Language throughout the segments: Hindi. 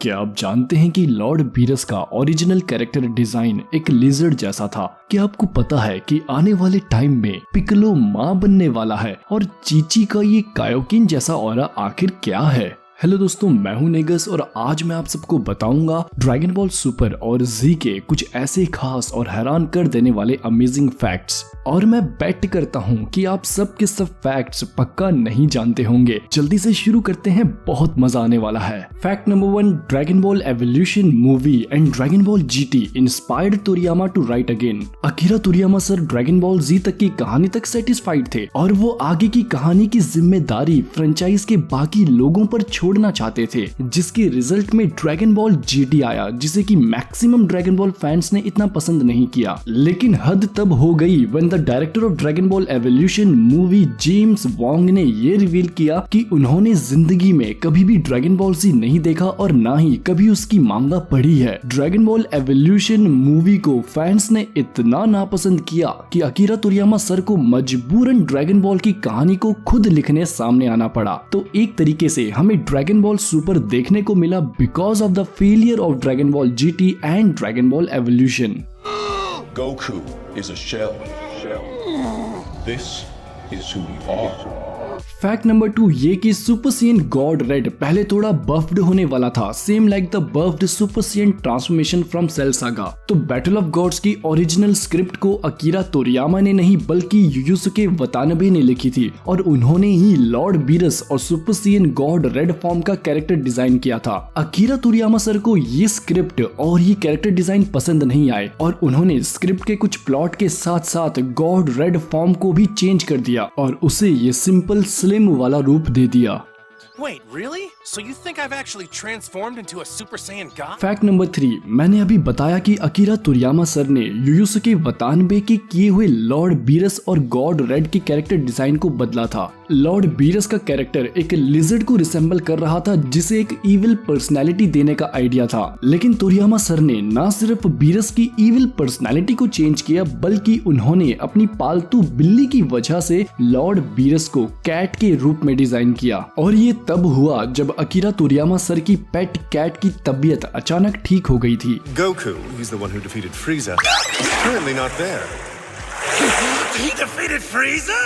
क्या आप जानते हैं कि लॉर्ड बीरस का ओरिजिनल कैरेक्टर डिजाइन एक लिजर्ड जैसा था? क्या आपको पता है कि आने वाले टाइम में पिक्कोलो माँ बनने वाला है? और चीची का ये कायोकिन जैसा ऑरा आखिर क्या है? हेलो दोस्तों, मैं हूं नेगस और आज मैं आप सबको बताऊंगा ड्रैगन बॉल सुपर और जी के कुछ ऐसे खास और हैरान कर देने वाले अमेजिंग फैक्ट्स। और मैं बेट करता हूं कि आप सब के सब फैक्ट्स पक्का नहीं जानते होंगे। जल्दी से शुरू करते हैं, बहुत मजा आने वाला है। Fact number 1, Dragon Ball Evolution movie and Dragon Ball GT inspired Toriyama to write again. Akira Toriyama sir Dragon Ball Z तक की कहानी तक सेटिस्फाइड थे और वो आगे की कहानी की जिम्मेदारी फ्रेंचाइज के बाकी लोगों पर छोड़ना चाहते थे, जिसके रिजल्ट में ड्रैगन बॉल जीटी आया, जिसे कि मैक्सिमम ड्रैगन बॉल फैंस ने इतना पसंद नहीं किया। लेकिन हद तब हो गई when the director of dragon Ball Evolution movie James Wong ने ये रिवील किया कि उन्होंने जिंदगी में कभी भी ड्रैगन बॉल जी नहीं देखा और ना ही कभी उसकी मांगा पढ़ी है। ड्रैगन बॉल एवोल्यूशन मूवी को फैंस ने इतना नापसंद किया कि अकीरा तोरियामा सर को मजबूरन ड्रैगन बॉल की कहानी को खुद लिखने सामने आना पड़ा। तो एक तरीके से हमें ड्रैगन बॉल सुपर देखने को मिला because of the failure of dragon Ball GT and Dragon Ball evolution. Goku is a shell. This is who we are. Fact number 2 ये कि सुपर सैयन गॉड रेड पहले थोड़ा बफ्ड होने वाला था, same like the buffed super saiyan transformation from cell saga. तो बैटल ऑफ गॉड्स की ओरिजिनल स्क्रिप्ट को अकीरा तोरियामा ने नहीं बल्कि युयुसुके वतानबे ने लिखी थी और उन्होंने ही लॉर्ड बीरस और super Saiyan God red form का कैरेक्टर डिजाइन किया था। अकीरा तोरियामा सर को ये स्क्रिप्ट और ये कैरेक्टर डिजाइन पसंद नहीं आए और उन्होंने स्क्रिप्ट के कुछ प्लॉट के साथ साथ गॉड रेड फॉर्म को भी चेंज कर दिया और उसे ये सिंपल स्लिम वाला रूप दे दिया। Wait, really? So you think I've actually transformed into a Super Saiyan God? Fact number 3, मैंने अभी बताया कि अकीरा तोरियामा सर ने युयुसुके वतानबे के किए हुए लॉर्ड बीरस और गॉड रेड के कैरेक्टर डिजाइन को बदला था। लॉर्ड बीरस का कैरेक्टर एक लिजर्ड को रिसेंबल कर रहा था, जिसे एक इविल पर्सनैलिटी देने का आइडिया था। लेकिन तोरियामा सर ने न सिर्फ बीरस की इविल पर्सनैलिटी को चेंज किया बल्कि उन्होंने अपनी पालतू बिल्ली की वजह से लॉर्ड बीरस को कैट के रूप में डिजाइन किया। और ये तब हुआ जब अकीरा तोरियामा सर की पेट कैट की तबीयत अचानक ठीक हो गई थी। Goku, he's the one who defeated Frieza, is currently not there. He defeated Frieza?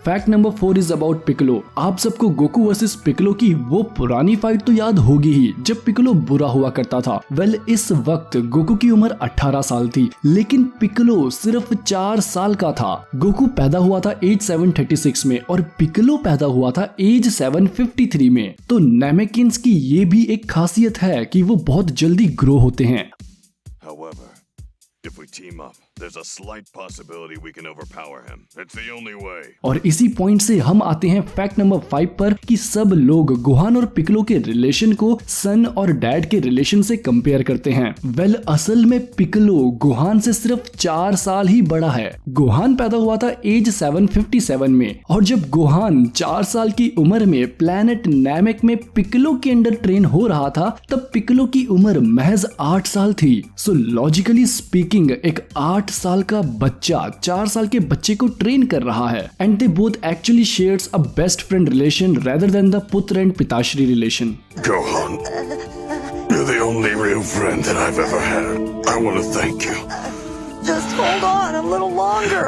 Fact number 4 is about Piccolo. आप सबको गोकू वर्सेस पिक्कोलो की वो पुरानी फाइट तो याद होगी ही जब पिक्कोलो बुरा हुआ करता था। इस वक्त गोकू की उम्र 18 साल थी लेकिन पिक्कोलो सिर्फ 4 साल का था। गोकू पैदा हुआ था एज 736 में और पिक्कोलो पैदा हुआ था एज 753 में। तो नामेकिन्स की ये भी एक खासियत है कि वो बहुत जल्दी ग्रो होते हैं। However, if we team up, there's a slight possibility we can overpower him. It's the only way. और इसी पॉइंट से हम आते हैं फैक्ट नंबर 5 पर कि सब लोग गोहान और पिक्कोलो के रिलेशन को सन और डैड के रिलेशन से कंपेयर करते हैं। असल में पिक्कोलो गोहान से सिर्फ 4 साल ही बड़ा है। गोहान पैदा हुआ था एज 757 में और जब गोहान 4 साल की उम्र में प्लैनेट नैमेक में पिक्कोलो के अंडर ट्रेन हो रहा था तब पिक्कोलो की उम्र महज 8 साल थी। सो लॉजिकली स्पीकिंग एक 8 साल का बच्चा 4 साल के बच्चे को ट्रेन कर रहा है and they both actually shares a best friend relation rather than the पुत्र एंड पिताश्री relation. Gohan, you're the only real friend that I've ever had. I want to thank you. Just hold on a little longer.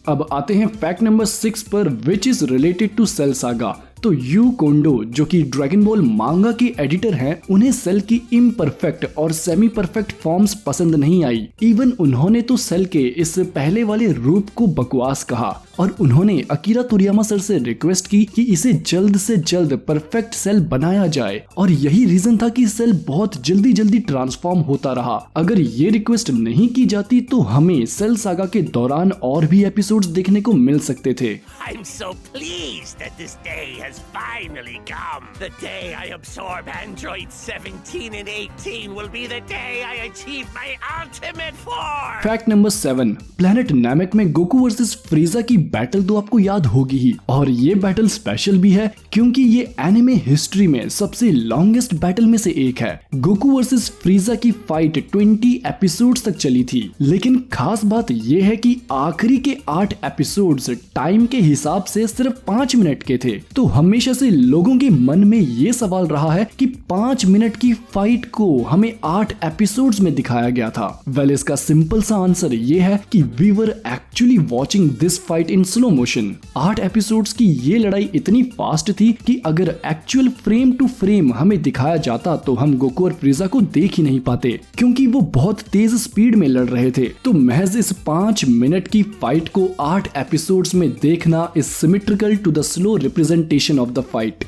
अब आते हैं फैक्ट नंबर 6 पर which is related to cell saga. तो यू कोंडो जो कि ड्रैगन बॉल मांगा के एडिटर हैं, उन्हें सेल की इम्परफेक्ट और सेमी परफेक्ट फॉर्म्स पसंद नहीं आई। इवन उन्होंने तो सेल के इस पहले वाले रूप को बकवास कहा और उन्होंने अकीरा तोरियामा सर से रिक्वेस्ट की कि इसे जल्द से जल्द परफेक्ट सेल बनाया जाए और यही रीजन था कि सेल बहुत जल्दी ट्रांसफॉर्म होता रहा। अगर ये रिक्वेस्ट नहीं की जाती तो हमें सेल सागा के दौरान और भी एपिसोड्स देखने को मिल सकते थे। I'm so pleased that this day has finally come. The day I absorb Android 17 and 18 will be the day I achieve my ultimate form. Fact number 7, planet Namek में गोकू वर्सेस फ्रीजा की बैटल तो आपको याद होगी ही, और ये बैटल स्पेशल भी है क्योंकि ये एनिमे हिस्ट्री में सबसे लॉन्गेस्ट बैटल में से एक है। गोकू वर्सेस फ्रीजा की फाइट 20 एपिसोड्स तक चली थी, लेकिन खास बात ये है कि आखिरी के 8 एपिसोड्स टाइम के हिसाब से सिर्फ 5 मिनट के थे। तो हमेशा से लोगों के मन में ये सवाल रहा है कि 5 मिनट की फाइट को हमें 8 एपिसोड्स में दिखाया गया था। वेल, इसका सिंपल सा आंसर ये है कि we were actually watching this fight in slow motion. 8 episodes की ये लड़ाई इतनी फास्ट थी कि अगर एक्चुअल फ्रेम टू फ्रेम हमें दिखाया जाता तो हम गोकू और फ्रीजा को देख ही नहीं पाते, क्योंकि वो बहुत तेज स्पीड में लड़ रहे थे। तो महज इस 5 मिनट की फाइट को 8 एपिसोड्स में देखना is symmetrical to the slow representation of the fight.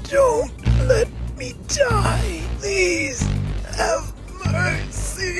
Don't let me die, please. Have mercy.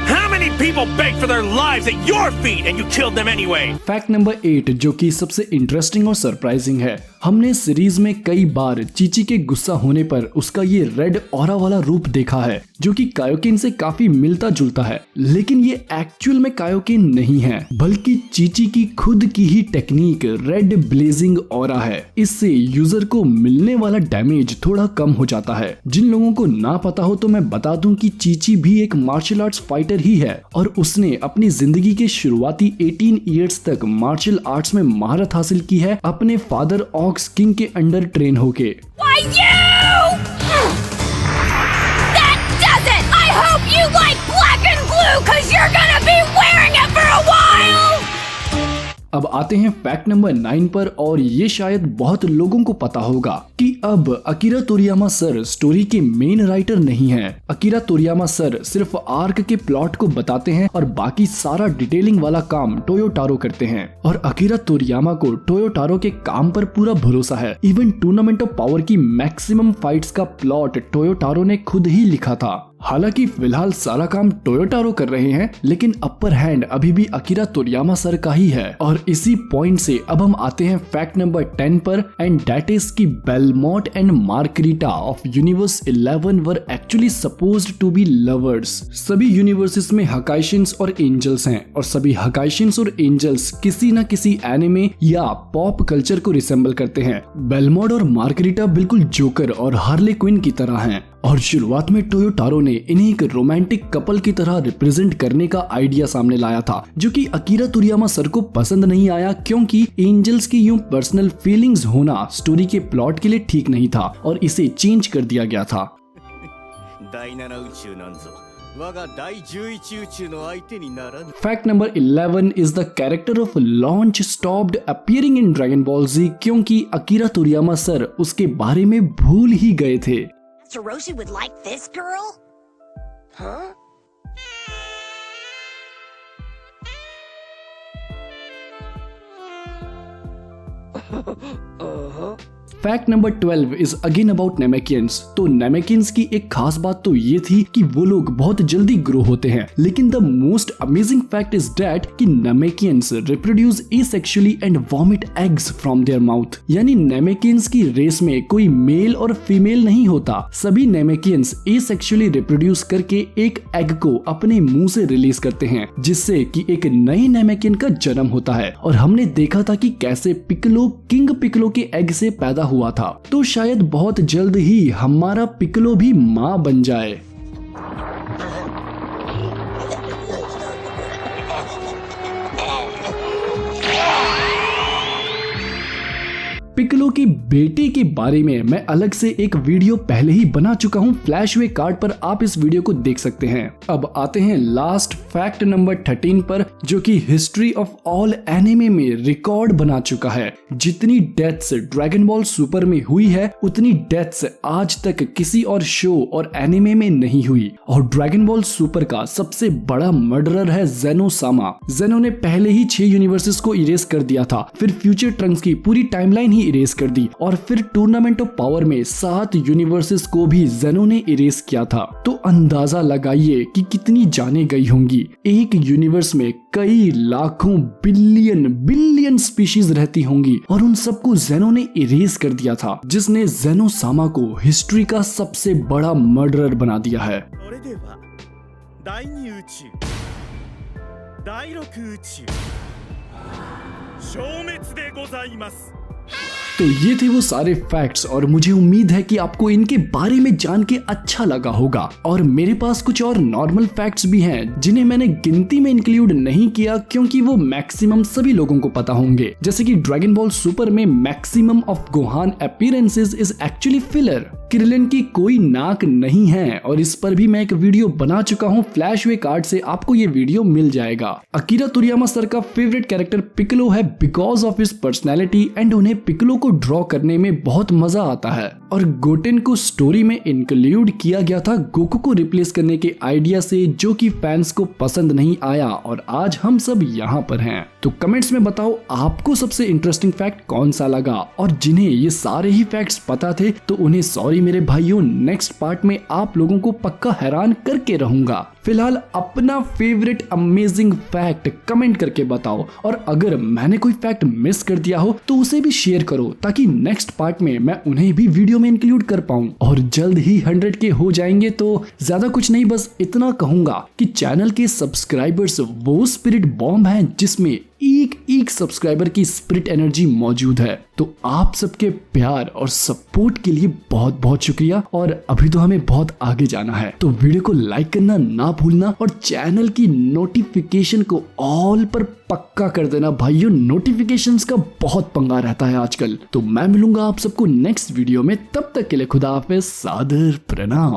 How many people begged for their lives at your feet and you killed them anyway? Fact number 8 जो कि सबसे इंटरेस्टिंग और सरप्राइजिंग है, हमने सीरीज में कई बार चीची के गुस्सा होने पर उसका ये रेड ऑरा वाला रूप देखा है जो कि कायोकेन से काफी मिलता जुलता है, लेकिन ये एक्चुअल में कायोकेन नहीं है बल्कि चीची की खुद की ही टेक्निक रेड ब्लेजिंग ऑरा है। इससे यूजर को मिलने वाला डैमेज थोड़ा कम हो जाता है। जिन लोगों को ना पता हो तो मैं बता दूं कि चीची भी एक मार्शल आर्ट्स फाइटर ही है और उसने अपनी जिंदगी के शुरुआती 18 इयर्स तक मार्शल आर्ट्स में महारत हासिल की है अपने फादर ऑक्स किंग के अंडर ट्रेन होके। Why you? That does it! I hope you like black and blue cause you're gonna be wearing it for a while! अब आते हैं फैक्ट नंबर 9 पर, और ये शायद बहुत लोगों को पता होगा कि अब अकीरा तोरियामा सर स्टोरी के मेन राइटर नहीं हैं। अकीरा तोरियामा सर सिर्फ आर्क के प्लॉट को बताते हैं और बाकी सारा डिटेलिंग वाला काम टोयोटारो करते हैं। और अकीरा तोरियामा को टोयोटारो के काम पर पूरा भरोसा है। इवन टूर्नामेंट ऑफ पावर की मैक्सिमम फाइट्स का प्लॉट टोयोटारो ने खुद ही लिखा था। हालांकि फिलहाल सारा काम टोयोटारो कर रहे हैं, लेकिन अपर हैंड अभी भी अकीरा तोरियामा सर का ही है। और इसी पॉइंट से अब हम आते हैं फैक्ट नंबर 10 पर, एंड दैट इज कि Belmod and Margarita of universe 11 were actually supposed to be lovers. सभी यूनिवर्सेस में हकाइशिन्स और एंजल्स हैं, और सभी हकाइशिन्स और एंजल्स किसी न किसी एनिमे या पॉप कल्चर को रिसेंबल करते हैं। बेलमोट और मार्गरीटा बिल्कुल जोकर और हार्ले क्विन की तरह हैं, और शुरुआत में टोयोटारो ने इन्हें एक रोमांटिक कपल की तरह रिप्रेजेंट करने का आइडिया सामने लाया था, जो कि अकीरा तोरियामा सर को पसंद नहीं आया क्योंकि एंजल्स की यूं पर्सनल फीलिंग्स होना स्टोरी के प्लॉट के लिए ठीक नहीं था और इसे चेंज कर दिया गया था। Fact number 11 is the character of Launch stopped appearing in Dragon Ball Z, क्योंकि अकीरा तोरियामा सर उसके बारे में भूल ही गए थे। Hiroshi would like this girl? Huh? Fact number 12 is again about Namekians. तो नेमेकियंस की एक खास बात तो ये थी कि वो लोग बहुत जल्दी ग्रो होते हैं, लेकिन the most amazing fact is that कि Namekians reproduce asexually and vomit eggs from their mouth. यानी नेमेकियंस की रेस में कोई मेल और फीमेल नहीं होता, सभी नेमेकियंस एसेक्सुअली रिप्रोड्यूस करके एक एग को अपने मुंह से रिलीज करते हैं, जिससे कि एक नए नेमेकियन का जन्म होता है। और हमने देखा था कि कैसे पिकलो किंग पिकलो के एग से पैदा हुआ था, तो शायद बहुत जल्द ही हमारा पिकलो भी मां बन जाए। पिकलो के बेटे के बारे में मैं अलग से एक वीडियो पहले ही बना चुका हूं, फ्लैशवे कार्ड पर आप इस वीडियो को देख सकते हैं। अब आते हैं लास्ट फैक्ट नंबर 13 पर, जो कि हिस्ट्री ऑफ ऑल एनिमे में रिकॉर्ड बना चुका है। जितनी डेथ्स ड्रैगन बॉल सुपर में हुई है, उतनी डेथ्स आज तक किसी और शो और एनिमे में नहीं हुई। और ड्रैगन बॉल सुपर का सबसे बड़ा मर्डरर है जेनो सामा। जेनो ने पहले ही 6 यूनिवर्सेस को इरेज कर दिया था, फिर फ्यूचर ट्रंक्स की पूरी टाइमलाइन ही इरेज कर दी, और फिर टूर्नामेंट ऑफ पावर में 7 यूनिवर्सेस को भी जेनो ने इरेज किया था। तो अंदाजा लगाइए कि कितनी जाने गई होंगी। एक यूनिवर्स में कई लाखों बिलियन स्पीशीज रहती होंगी, और उन सबको जेनो ने इरेज कर दिया था, जिसने जेनो सामा को हिस्ट्री का सबसे बड़ा मर्डरर बना दिया है। तो ये थे वो सारे फैक्ट्स और मुझे उम्मीद है कि आपको इनके बारे में जान के अच्छा लगा होगा। और मेरे पास कुछ और नॉर्मल फैक्ट्स भी हैं जिन्हें मैंने गिनती में इंक्लूड नहीं किया क्योंकि वो मैक्सिमम सभी लोगों को पता होंगे। जैसे कि ड्रैगन बॉल सुपर में maximum of Gohan appearances is actually filler. Krillin की कोई नाक नहीं है और इस पर भी मैं एक वीडियो बना चुका हूँ, फ्लैशवे कार्ड से आपको ये वीडियो मिल जाएगा। अकीरा तोरियामा सर का फेवरेट कैरेक्टर पिकलो है because of his personality and उन्हें पिकलो को ड्रॉ करने में बहुत मजा आता है। और गोटेन को स्टोरी में इंक्लूड किया गया था गोकू को रिप्लेस करने के आइडिया से, जो कि फैंस को पसंद नहीं आया और आज हम सब यहाँ पर हैं। तो कमेंट्स में बताओ आपको सबसे इंटरेस्टिंग फैक्ट कौन सा लगा, और जिन्हें ये सारे ही फैक्ट्स पता थे तो उन्हें सॉरी मेरे भाइयों, नेक्स्ट पार्ट में आप लोगों को पक्का हैरान करके रहूंगा। फिलहाल अपना फेवरेट अमेजिंग फैक्ट कमेंट करके बताओ, और अगर मैंने कोई फैक्ट मिस कर दिया हो तो उसे भी शेयर करो ताकि नेक्स्ट पार्ट में मैं उन्हें भी वीडियो में इंक्लूड कर पाऊं। और जल्द ही 100 के हो जाएंगे तो ज्यादा कुछ नहीं, बस इतना कहूंगा कि चैनल के सब्सक्राइबर्स वो स्पिरिट बॉम्ब हैं जिसमें एक सब्सक्राइबर की स्पिरिट एनर्जी मौजूद है। तो आप सबके प्यार और सपोर्ट के लिए बहुत बहुत शुक्रिया। और अभी तो हमें बहुत आगे जाना है, तो वीडियो को लाइक करना ना भूलना और चैनल की नोटिफिकेशन को ऑल पर पक्का कर देना भाइयों। नोटिफिकेशंस का बहुत पंगा रहता है आजकल। तो मैं मिलूंगा आप सबको नेक्स्ट वीडियो में, तब तक के लिए खुदा हाफिज़, सादर प्रणाम।